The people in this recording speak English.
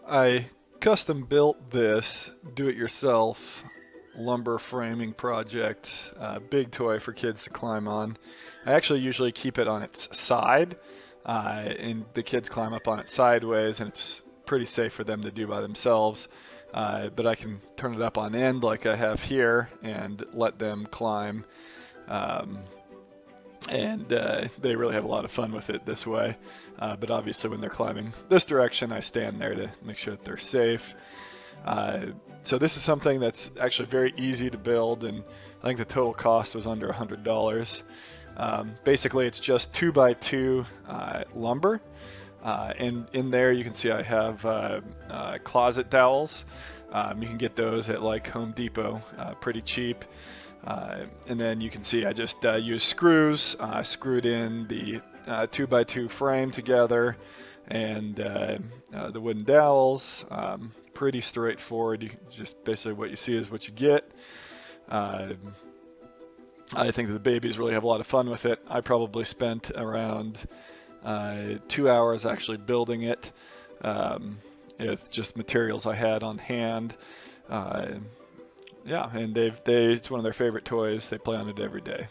I custom built this do-it-yourself lumber framing project, big toy for kids to climb on. I actually usually keep it on its side, and the kids climb up on it sideways, and it's pretty safe for them to do by themselves. But I can turn it up on end like I have here and let them climb. Um, and they really have a lot of fun with it this way. But obviously, when they're climbing this direction, I stand there to make sure that they're safe. So this is something that's actually very easy to build, and I think the total cost was under $100. Basically, it's just 2x2 lumber. And in there, you can see I have closet dowels. You can get those at like Home Depot, pretty cheap. And then you can see I just use screws, screwed in the 2x2 frame together, and the wooden dowels. Pretty straightforward. Just basically what you see is what you get. I think that the babies really have a lot of fun with it. I probably spent around 2 hours actually building it, with just materials I had on hand. Yeah, and it's one of their favorite toys. They play on it every day.